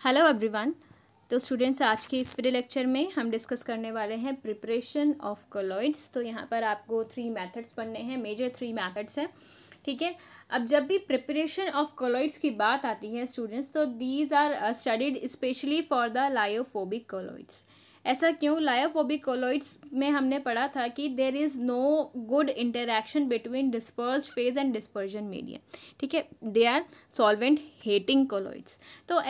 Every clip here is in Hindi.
Hello everyone. तो स्टूडेंट्स, आज के इस वीडियो लेक्चर में हम डिस्कस करने वाले हैं प्रिपरेशन ऑफ कोलॉइड्स। तो यहाँ पर आपको 3 मेथड्स पढ़ने हैं, मेजर 3 मेथड्स हैं, ठीक है। अब जब भी प्रिपरेशन ऑफ कोलॉइड्स की बात आती है स्टूडेंट्स, तो these are studied specially for the lyophobic colloids. ऐसा क्यों? लायोफोबिक कोलॉइड्स में हमने पढ़ा था कि there is no good interaction between dispersed phase and dispersion medium, ठीक है। They are solvent hating colloids. तो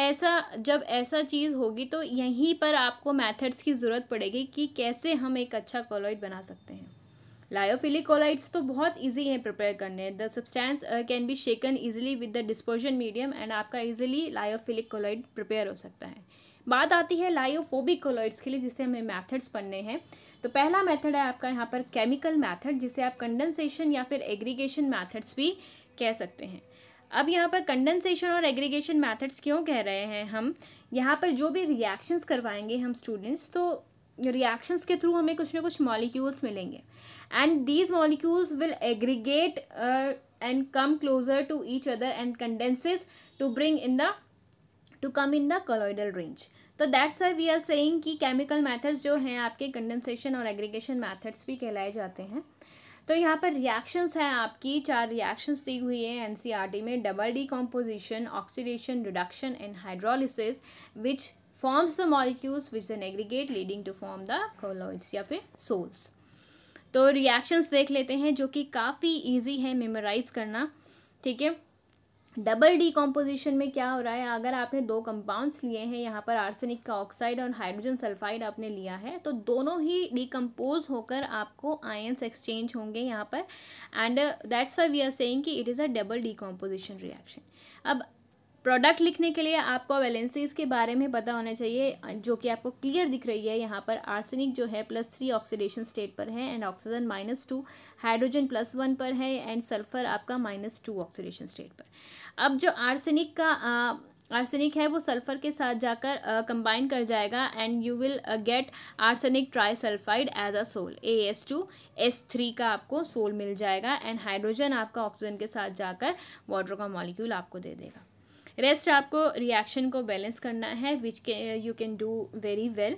जब ऐसा चीज़ होगी तो यहीं पर आपको मेथड्स की ज़रूरत पड़ेगी कि कैसे हम एक अच्छा कोलॉइड बना सकते हैं। लायोफिलिक कोलॉइड्स तो बहुत इजी है प्रिपेयर करने। The substance can be shaken easily with the dispersion medium and आपका इजीली लायोफिलिक कोलॉइड प्रिपेयर हो सकता है। बात आती है लायोफोबिक कोलॉइड्स के लिए, जिसे हमें मेथड्स पढ़ने हैं। तो पहला मेथड है आपका यहाँ पर केमिकल मेथड, जिसे आप कंडेंसेशन या फिर एग्रीगेशन मेथड्स भी कह सकते हैं। अब यहाँ पर कंडेंसेशन और एग्रीगेशन मेथड्स क्यों कह रहे हैं हम? यहाँ पर जो भी रिएक्शंस करवाएंगे हम स्टूडेंट्स, तो रिएक्शंस के थ्रू हमें कुछ ना कुछ मॉलिक्यूल्स मिलेंगे and these molecules will aggregate and come closer to each other and condenses to come in the colloidal range. तो that's why we are saying कि केमिकल मेथड्स जो हैं आपके कंडेंसेशन और एग्रीगेशन मेथड्स भी कहलाए जाते हैं। तो यहाँ पर रिएक्शंस हैं आपकी 4 रिएक्शंस दी हुई है एनसीईआरटी में: double decomposition, oxidation, reduction and hydrolysis, which forms the molecules which then aggregate leading to form the colloids या फिर सोल्स। तो रिएक्शंस देख लेते हैं जो कि काफ़ी ईजी है मेमोराइज करना, ठीक है। डबल डीकम्पोजिशन में क्या हो रहा है? अगर आपने 2 कंपाउंड्स लिए हैं, यहाँ पर आर्सेनिक का ऑक्साइड और हाइड्रोजन सल्फाइड आपने लिया है, तो दोनों ही डिकम्पोज होकर आपको आयंस एक्सचेंज होंगे यहाँ पर, and that's why we are saying कि it is a double decomposition reaction. अब प्रोडक्ट लिखने के लिए आपको वैलेंसीज के बारे में पता होना चाहिए, जो कि आपको क्लियर दिख रही है यहाँ पर। आर्सेनिक जो है +3 ऑक्सीडेशन स्टेट पर है एंड ऑक्सीजन -2, हाइड्रोजन +1 पर है एंड सल्फर आपका -2 ऑक्सीडेशन स्टेट पर। अब जो आर्सेनिक है वो सल्फर के साथ जाकर कंबाइन कर जाएगा and you will get arsenic trisulphide as a sol, AS2S3 का आपको सोल मिल जाएगा एंड हाइड्रोजन आपका ऑक्सीजन के साथ जाकर वाटर का मॉलिक्यूल आपको दे देगा। रेस्ट आपको रिएक्शन को बैलेंस करना है, which you can do very well.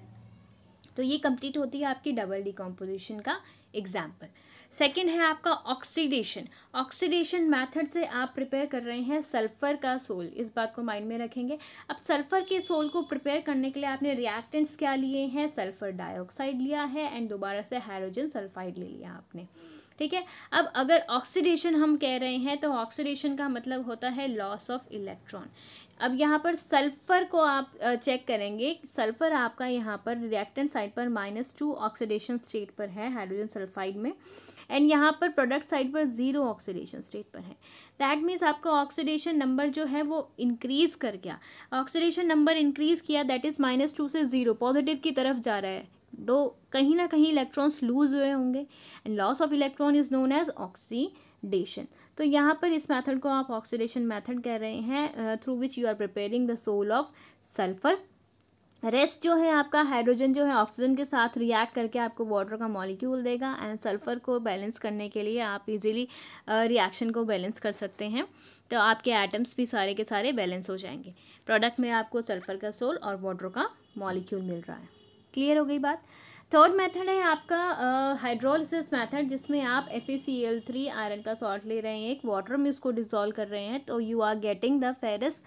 तो ये कंप्लीट होती है आपकी डबल डीकम्पोजिशन का एग्जाम्पल। सेकंड है आपका ऑक्सीडेशन। ऑक्सीडेशन मेथड से आप प्रिपेयर कर रहे हैं सल्फर का सोल, इस बात को माइंड में रखेंगे। अब सल्फर के सोल को प्रिपेयर करने के लिए आपने रिएक्टेंट्स क्या लिए हैं? सल्फर डाइऑक्साइड लिया है एंड दोबारा से हाइड्रोजन सल्फाइड ले लिया आपने, ठीक है। अब अगर ऑक्सीडेशन हम कह रहे हैं तो ऑक्सीडेशन का मतलब होता है लॉस ऑफ इलेक्ट्रॉन। अब यहाँ पर सल्फर को आप चेक करेंगे, सल्फर आपका यहाँ पर रिएक्टेंट साइड पर -2 ऑक्सीडेशन स्टेट पर है हाइड्रोजन सल्फाइड में, एंड यहाँ पर प्रोडक्ट साइड पर 0 ऑक्सीडेशन स्टेट पर है। दैट मीन्स आपका ऑक्सीडेशन नंबर जो है वो इंक्रीज कर गया। ऑक्सीडेशन नंबर इंक्रीज किया, दैट इज़ -2 से 0 पॉजिटिव की तरफ जा रहा है, दो कहीं ना कहीं इलेक्ट्रॉन्स लूज हुए होंगे and loss of electron is known as oxidation. तो यहाँ पर इस मेथड को आप ऑक्सीडेशन मेथड कह रहे हैं, through which you are preparing the sol of sulphur. Rest जो है आपका हाइड्रोजन जो है ऑक्सीजन के साथ रिएक्ट करके आपको वाटर का मॉलिक्यूल देगा एंड सल्फर को बैलेंस करने के लिए आप इजीली रिएक्शन को बैलेंस कर सकते हैं। तो आपके एटम्स भी सारे के सारे बैलेंस हो जाएंगे। प्रोडक्ट में आपको सल्फर का सोल और वाटर का मॉलिक्यूल मिल रहा है। क्लियर हो गई बात? थर्ड मेथड है आपका हाइड्रोलिसिस मेथड, जिसमें आप FeCl3 आयरन का सॉल्ट ले रहे हैं, एक वाटर में उसको डिसॉल्व कर रहे हैं, तो you are getting the ferrous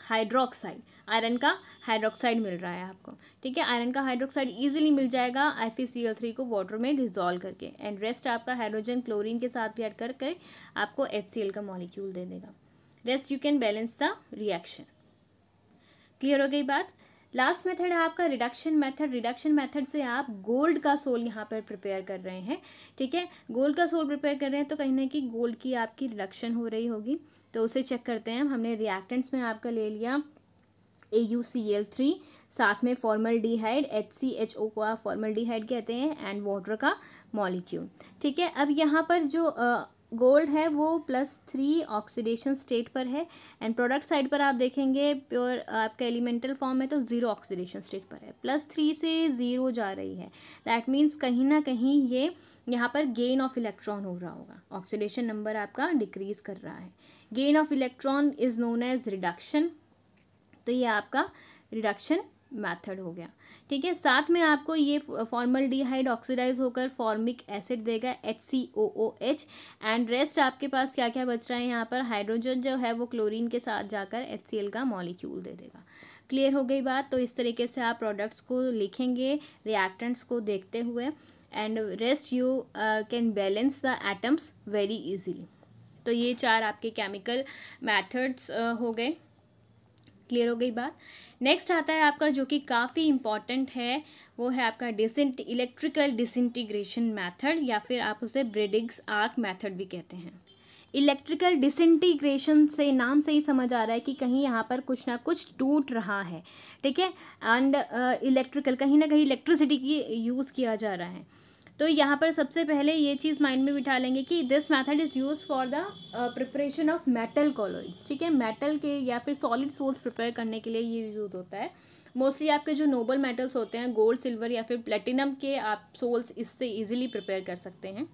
hydroxide, iron का हाइड्रोक्साइड मिल रहा है आपको, ठीक है। आयरन का हाइड्रोक्साइड इजीली मिल जाएगा FeCl3 को वाटर में डिसॉल्व करके, एंड रेस्ट आपका हाइड्रोजन क्लोरीन के साथ रिएक्ट करके आपको HCl का मॉलिक्यूल दे देगा। Rest you can balance the reaction. Clear हो गई बात? लास्ट मेथड है आपका रिडक्शन मेथड। रिडक्शन मेथड से आप गोल्ड का सोल यहाँ पर प्रिपेयर कर रहे हैं, ठीक है। गोल्ड का सोल प्रिपेयर कर रहे हैं तो कहीं ना कहीं गोल्ड की आपकी रिडक्शन हो रही होगी, तो उसे चेक करते हैं। हमने रिएक्टेंट्स में आपका ले लिया AuCl3, साथ में फॉर्मल्डिहाइड, HCHO को आप फॉर्मल्डिहाइड कहते हैं, एंड वाटर का मॉलिक्यूल, ठीक है। अब यहाँ पर जो गोल्ड है वो +3 ऑक्सीडेशन स्टेट पर है एंड प्रोडक्ट साइड पर आप देखेंगे प्योर आपका एलिमेंटल फॉर्म में तो 0 ऑक्सीडेशन स्टेट पर है, +3 से 0 जा रही है। दैट मीन्स कहीं ना कहीं ये यहाँ पर गेन ऑफ इलेक्ट्रॉन हो रहा होगा, ऑक्सीडेशन नंबर आपका डिक्रीज कर रहा है। Gain of electron is known as reduction, तो ये आपका रिडक्शन मेथड हो गया। ठीक है, साथ में आपको ये फॉर्मल्डिहाइड ऑक्सीडाइज होकर फॉर्मिक एसिड देगा HCOOH, एंड रेस्ट आपके पास क्या क्या बच रहा है यहाँ पर, हाइड्रोजन जो है वो क्लोरीन के साथ जाकर HCl का मॉलिक्यूल दे देगा। क्लियर हो गई बात। तो इस तरीके से आप प्रोडक्ट्स को लिखेंगे रिएक्टेंट्स को देखते हुए, and rest you can balance the atoms very easily. तो ये 4 आपके केमिकल मेथड्स हो गए। क्लियर हो गई बात। नेक्स्ट आता है आपका जो कि काफ़ी इम्पॉर्टेंट है, वो है आपका इलेक्ट्रिकल डिसइंटीग्रेशन मेथड, या फिर आप उसे ब्रेडिग्स आर्क मेथड भी कहते हैं। इलेक्ट्रिकल डिसइंटीग्रेशन से नाम से ही समझ आ रहा है कि कहीं यहाँ पर कुछ ना कुछ टूट रहा है। ठीक है, एंड इलेक्ट्रिकल कहीं ना कहीं इलेक्ट्रिसिटी की यूज़ किया जा रहा है। तो यहाँ पर सबसे पहले ये चीज़ माइंड में बिठा लेंगे कि this method is use for the preparation of metal colloids. ठीक है, मेटल के या फिर सॉलिड सोल्स प्रिपेयर करने के लिए ये यूज़ होता है। मोस्टली आपके जो नोबल मेटल्स होते हैं, गोल्ड, सिल्वर या फिर प्लेटिनम के आप सोल्स इससे इजीली प्रिपेयर कर सकते हैं।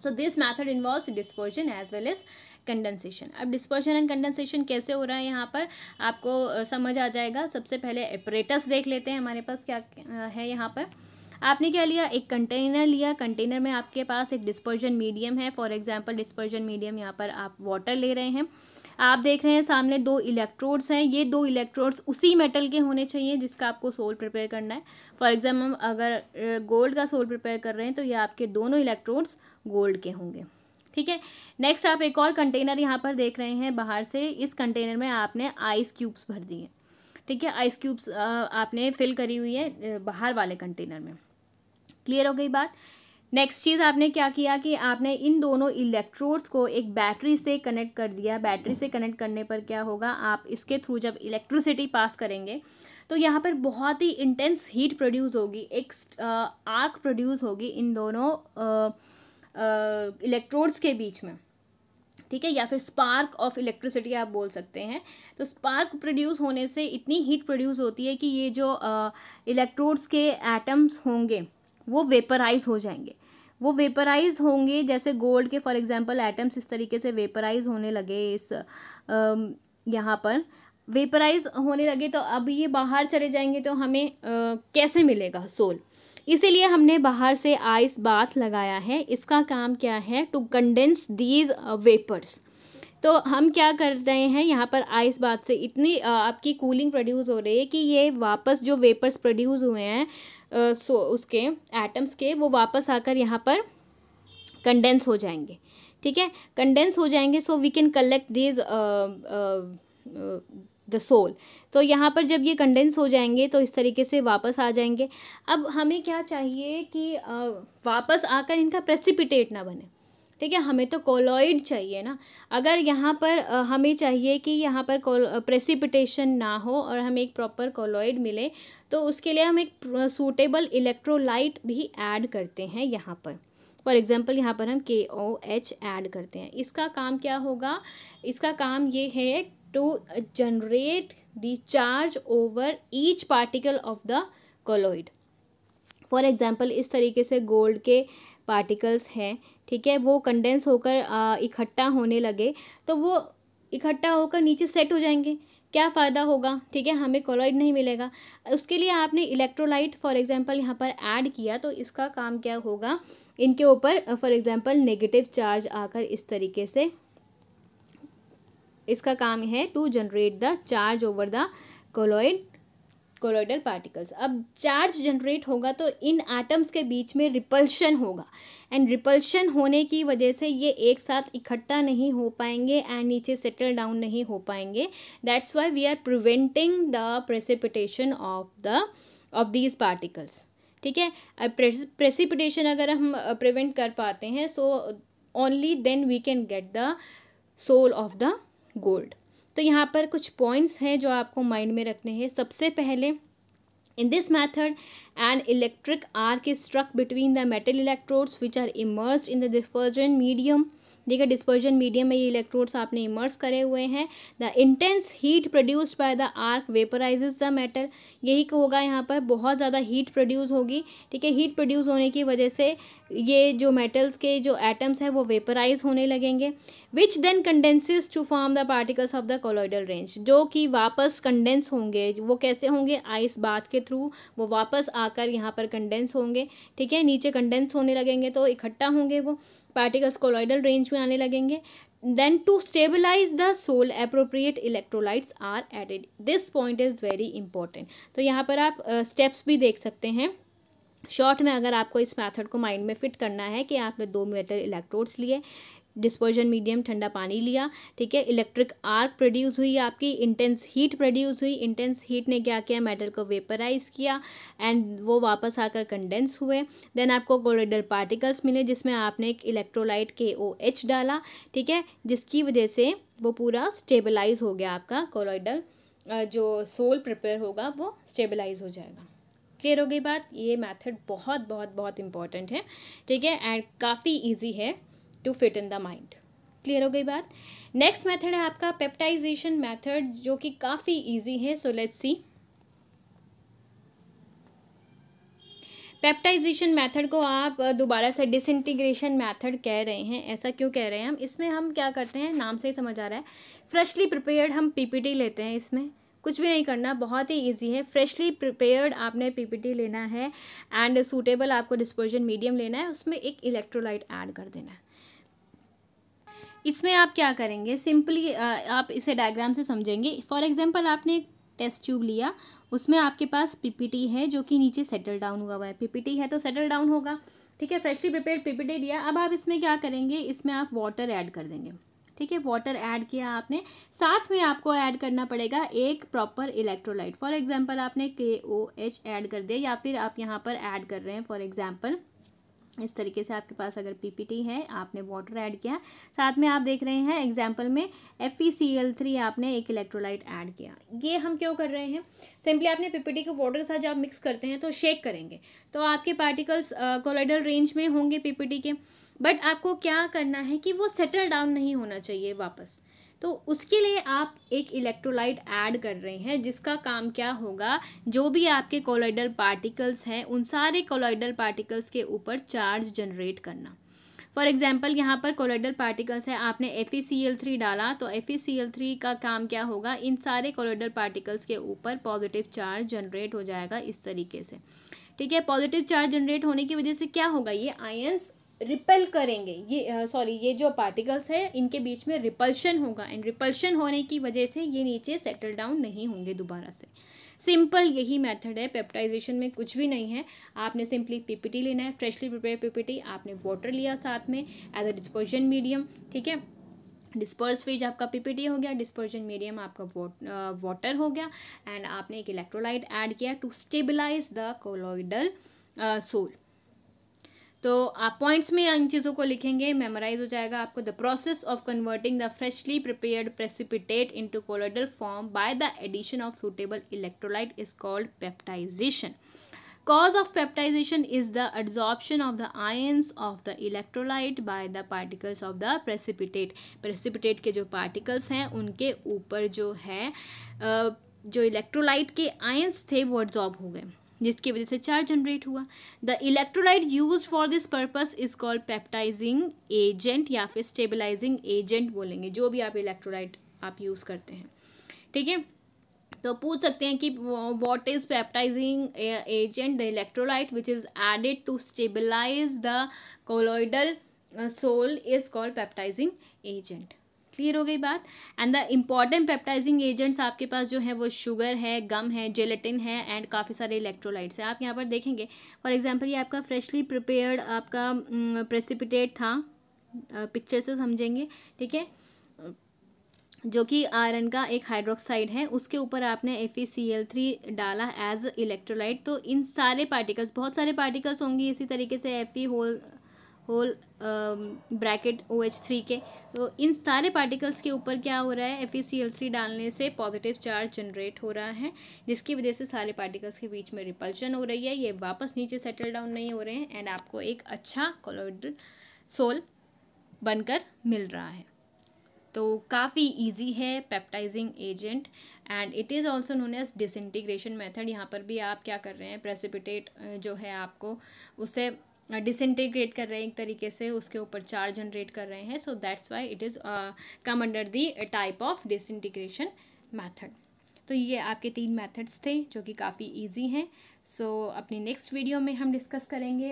So this method involves dispersion as well as condensation. अब डिस्पर्जन एंड कंडेंसेशन कैसे हो रहा है यहाँ पर आपको समझ आ जाएगा। सबसे पहले एपरेटस देख लेते हैं हमारे पास क्या है। यहाँ पर आपने क्या लिया, एक कंटेनर लिया, कंटेनर में आपके पास एक डिस्पर्जन मीडियम है। फॉर एग्जांपल डिस्पर्जन मीडियम यहाँ पर आप वाटर ले रहे हैं। आप देख रहे हैं सामने 2 इलेक्ट्रोड्स हैं। ये 2 इलेक्ट्रोड्स उसी मेटल के होने चाहिए जिसका आपको सोल प्रिपेयर करना है। फॉर एग्जाम्पल अगर गोल्ड का सोल प्रिपेयर कर रहे हैं तो ये आपके दोनों इलेक्ट्रोड्स गोल्ड के होंगे। ठीक है, नेक्स्ट आप एक और कंटेनर यहाँ पर देख रहे हैं बाहर से। इस कंटेनर में आपने आइस क्यूब्स भर दिए। ठीक है, आइस क्यूब्स आपने फिल करी हुई है बाहर वाले कंटेनर में। क्लियर हो गई बात। नेक्स्ट चीज़ आपने क्या किया कि आपने इन दोनों इलेक्ट्रोड्स को एक बैटरी से कनेक्ट कर दिया। बैटरी से कनेक्ट करने पर क्या होगा, आप इसके थ्रू जब इलेक्ट्रिसिटी पास करेंगे तो यहाँ पर बहुत ही इंटेंस हीट प्रोड्यूस होगी, एक आर्क प्रोड्यूस होगी इन दोनों इलेक्ट्रोड्स के बीच में। ठीक है, या फिर स्पार्क ऑफ इलेक्ट्रिसिटी आप बोल सकते हैं। तो स्पार्क प्रोड्यूस होने से इतनी हीट प्रोड्यूस होती है कि ये जो इलेक्ट्रोड्स के एटम्स होंगे वो वेपराइज हो जाएंगे। वो वेपराइज होंगे, जैसे गोल्ड के फॉर एग्जांपल एटम्स इस तरीके से वेपराइज होने लगे, इस यहाँ पर वेपराइज होने लगे। तो अब ये बाहर चले जाएंगे तो हमें कैसे मिलेगा सोल। इसीलिए हमने बाहर से आइस बाथ लगाया है। इसका काम क्या है, टू कंडेंस दीज वेपर्स। तो हम क्या कर रहे हैं, यहाँ पर आइस बाथ से इतनी आपकी कूलिंग प्रोड्यूस हो रही है कि ये वापस जो वेपर्स प्रोड्यूस हुए हैं उसके एटम्स के, वो वापस आकर यहाँ पर कंडेंस हो जाएंगे। ठीक है, कंडेंस हो जाएंगे। So we can collect these the sol. तो यहाँ पर जब ये कंडेंस हो जाएंगे तो इस तरीके से वापस आ जाएंगे। अब हमें क्या चाहिए कि वापस आकर इनका प्रेसिपिटेट ना बने। ठीक है, हमें तो कोलॉइड चाहिए ना। अगर यहाँ पर हमें चाहिए कि यहाँ पर प्रेसिपिटेशन ना हो और हमें एक प्रॉपर कोलॉइड मिले, तो उसके लिए हम एक सूटेबल इलेक्ट्रोलाइट भी ऐड करते हैं यहाँ पर। फॉर एग्जांपल यहाँ पर हम KOH ऐड करते हैं। इसका काम क्या होगा, इसका काम ये है to generate the charge over each particle of the colloid. For example इस तरीके से गोल्ड के पार्टिकल्स हैं। ठीक है, वो कंडेंस होकर इकट्ठा होने लगे तो वो इकट्ठा होकर नीचे सेट हो जाएंगे। क्या फ़ायदा होगा, ठीक है, हमें कोलॉइड नहीं मिलेगा। उसके लिए आपने इलेक्ट्रोलाइट फॉर एग्जांपल यहाँ पर ऐड किया, तो इसका काम क्या होगा, इनके ऊपर फॉर एग्जांपल नेगेटिव चार्ज आकर इस तरीके से, इसका काम है to generate the charge over the colloidal particles. अब चार्ज जनरेट होगा तो इन एटम्स के बीच में रिपल्शन होगा, एंड रिपल्शन होने की वजह से ये एक साथ इकट्ठा नहीं हो पाएंगे एंड नीचे सेटल डाउन नहीं हो पाएंगे। That's why we are preventing the precipitation of these particles. ठीक है, प्रेसिपिटेशन अगर हम प्रिवेंट कर पाते हैं, so only then we can get the sol of the gold. तो यहाँ पर कुछ पॉइंट्स हैं जो आपको माइंड में रखने हैं। सबसे पहले, in this method an electric arc is struck between the metal electrodes which are immersed in the dispersion medium. देखिए, डिस्पर्जन मीडियम में ये इलेक्ट्रोड्स आपने इमर्स करे हुए हैं। The intense heat produced by the arc vaporises the metal. यही होगा, यहाँ पर बहुत ज़्यादा हीट प्रोड्यूस होगी। ठीक है, हीट प्रोड्यूस होने की वजह से ये जो मेटल्स के जो एटम्स हैं वो वेपराइज होने लगेंगे, which then condenses to form the particles of the colloidal range, जो कि वापस कंडेंस होंगे। वो कैसे होंगे? आइस बाथ के थ्रू वो वापस आकर यहाँ पर कंडेंस होंगे, ठीक है, नीचे कंडेंस होने लगेंगे तो इकट्ठा होंगे वो पार्टिकल्स, कोलॉइडल रेंज में आने लगेंगे। Then to stabilize the soul appropriate electrolytes are added. This point is very important. तो यहाँ पर आप स्टेप्स भी देख सकते हैं। शॉर्ट में अगर आपको इस मेथड को माइंड में फिट करना है कि आपने 2 मेटल इलेक्ट्रोड्स लिए, डिस्पर्जन मीडियम ठंडा पानी लिया, ठीक है, इलेक्ट्रिक आर्क प्रोड्यूस हुई, आपकी इंटेंस हीट प्रोड्यूस हुई, इंटेंस हीट ने क्या किया? मेटल को वेपराइज किया एंड वो वापस आकर कंडेंस हुए। देन आपको कोलॉइडल पार्टिकल्स मिले जिसमें आपने एक इलेक्ट्रोलाइट KOH डाला, ठीक है, जिसकी वजह से वो पूरा स्टेबलाइज हो गया, आपका कोलॉइडल जो सोल प्रिपेयर होगा वो स्टेबलाइज हो जाएगा। क्लियर हो गई बात? ये मेथड बहुत बहुत बहुत इंपॉर्टेंट है, ठीक है, एंड काफ़ी ईजी है to fit in the mind. Clear हो गई बात? नेक्स्ट मेथड है आपका पेप्टाइजेशन मेथड, जो कि काफ़ी इजी है। So let's see. Peptization method को आप दोबारा से डिसइंटीग्रेशन मेथड कह रहे हैं। ऐसा क्यों कह रहे हैं हम? इसमें हम क्या करते हैं, नाम से ही समझ आ रहा है, फ्रेशली प्रिपेयर्ड हम PPT लेते हैं। इसमें कुछ भी नहीं करना, बहुत ही इजी है। फ्रेशली प्रिपेयर्ड आपने PPT लेना है एंड सूटेबल आपको डिस्पर्जन मीडियम लेना है, उसमें एक इलेक्ट्रोलाइट ऐड कर देना है। इसमें आप क्या करेंगे, सिंपली आप इसे डायग्राम से समझेंगे। फॉर एग्जांपल आपने एक टेस्ट ट्यूब लिया, उसमें आपके पास PPT है जो कि नीचे सेटल डाउन हुआ है। PPT है तो सेटल डाउन होगा, ठीक है। फ्रेशली प्रिपेयर्ड PPT लिया। अब आप इसमें क्या करेंगे, इसमें आप वाटर ऐड कर देंगे, ठीक है। वाटर ऐड किया आपने, साथ में आपको ऐड करना पड़ेगा एक प्रॉपर इलेक्ट्रोलाइट। फॉर एग्जांपल आपने KOH ऐड कर दिया, या फिर आप यहाँ पर ऐड कर रहे हैं फॉर एग्जांपल इस तरीके से। आपके पास अगर PPT है, आपने वाटर ऐड किया, साथ में आप देख रहे हैं एग्जांपल में FeCl3 आपने एक इलेक्ट्रोलाइट ऐड किया। ये हम क्यों कर रहे हैं? सिंपली आपने PPT को वाटर के साथ जब आप मिक्स करते हैं तो शेक करेंगे तो आपके पार्टिकल्स कोलॉइडल रेंज में होंगे PPT के, बट आपको क्या करना है कि वो सेटल डाउन नहीं होना चाहिए वापस। तो उसके लिए आप एक इलेक्ट्रोलाइट ऐड कर रहे हैं, जिसका काम क्या होगा, जो भी आपके कोलॉइडल पार्टिकल्स हैं उन सारे कोलॉइडल पार्टिकल्स के ऊपर चार्ज जनरेट करना। फॉर एग्जांपल यहाँ पर कोलॉइडल पार्टिकल्स है, आपने FeCl3 डाला तो FeCl3 का काम क्या होगा, इन सारे कोलॉइडल पार्टिकल्स के ऊपर पॉजिटिव चार्ज जनरेट हो जाएगा इस तरीके से, ठीक है। पॉजिटिव चार्ज जनरेट होने की वजह से क्या होगा, ये आयंस रिपेल करेंगे, ये जो पार्टिकल्स है इनके बीच में रिपल्शन होगा, एंड रिपल्शन होने की वजह से ये नीचे सेटल डाउन नहीं होंगे दोबारा से। सिंपल यही मेथड है। पेप्टाइजेशन में कुछ भी नहीं है, आपने सिंपली PPT लेना है, फ्रेशली प्रिपेयर PPT, आपने वाटर लिया साथ में एज अ डिस्पर्जन मीडियम, ठीक है। डिस्पर्स फेज आपका PPT हो गया, डिस्पर्जन मीडियम आपका वाटर हो गया, एंड आपने एक इलेक्ट्रोलाइट ऐड किया to stabilise the colloidal sol. तो आप पॉइंट्स में इन चीज़ों को लिखेंगे, मेमोराइज हो जाएगा आपको। The process of converting the freshly prepared precipitate into colloidal form by the addition of suitable electrolyte is called peptisation. Cause of peptization is the adsorption of the ions of the electrolyte by the particles of the precipitate. Precipitate के जो particles हैं उनके ऊपर जो है जो इलेक्ट्रोलाइट के आयंस थे वो एब्जॉर्ब हो गए, जिसकी वजह से चार्ज जनरेट हुआ। The electrolyte use for this purpose is called peptising agent, या फिर स्टेबलाइजिंग एजेंट बोलेंगे, जो भी आप इलेक्ट्रोलाइट आप यूज़ करते हैं, ठीक है। तो पूछ सकते हैं कि what is peptising agent, the electrolyte which is added to stabilise the colloidal sol is called peptising agent. Clear हो गई बात? And the important peptising agents आपके पास जो है वो शुगर है, गम है, जेलेटिन है, एंड काफ़ी सारे इलेक्ट्रोलाइट्स हैं। आप यहाँ पर देखेंगे फॉर एग्जांपल ये आपका फ्रेशली प्रिपेयर्ड आपका प्रेसिपिटेट था, पिक्चर से समझेंगे, ठीक है, जो कि आयरन का एक हाइड्रोक्साइड है, उसके ऊपर आपने FeCl3 डाला एज इलेक्ट्रोलाइट। तो इन सारे पार्टिकल्स, बहुत सारे पार्टिकल्स होंगे इसी तरीके से Fe होल ब्रैकेट OH3 के, तो इन सारे पार्टिकल्स के ऊपर क्या हो रहा है, FeCl3 डालने से पॉजिटिव चार्ज जनरेट हो रहा है, जिसकी वजह से सारे पार्टिकल्स के बीच में रिपल्शन हो रही है, ये वापस नीचे सेटल डाउन नहीं हो रहे हैं, एंड आपको एक अच्छा कोलॉइडल सोल बनकर मिल रहा है। तो काफ़ी इजी है peptising agent, and it is also known as disintegration method. यहाँ पर भी आप क्या कर रहे हैं, प्रेसिपिटेट जो है आपको उससे डिसइंटीग्रेट कर रहे हैं एक तरीके से, उसके ऊपर चार्ज जनरेट कर रहे हैं. So that's why it is come under the type of disintegration method. तो ये आपके 3 मेथड्स थे जो कि काफ़ी इजी हैं. सो अपनी नेक्स्ट वीडियो में हम डिस्कस करेंगे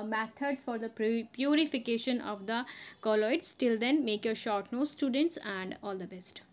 methods for the purification of the colloids. Till then make your short notes students, and all the best.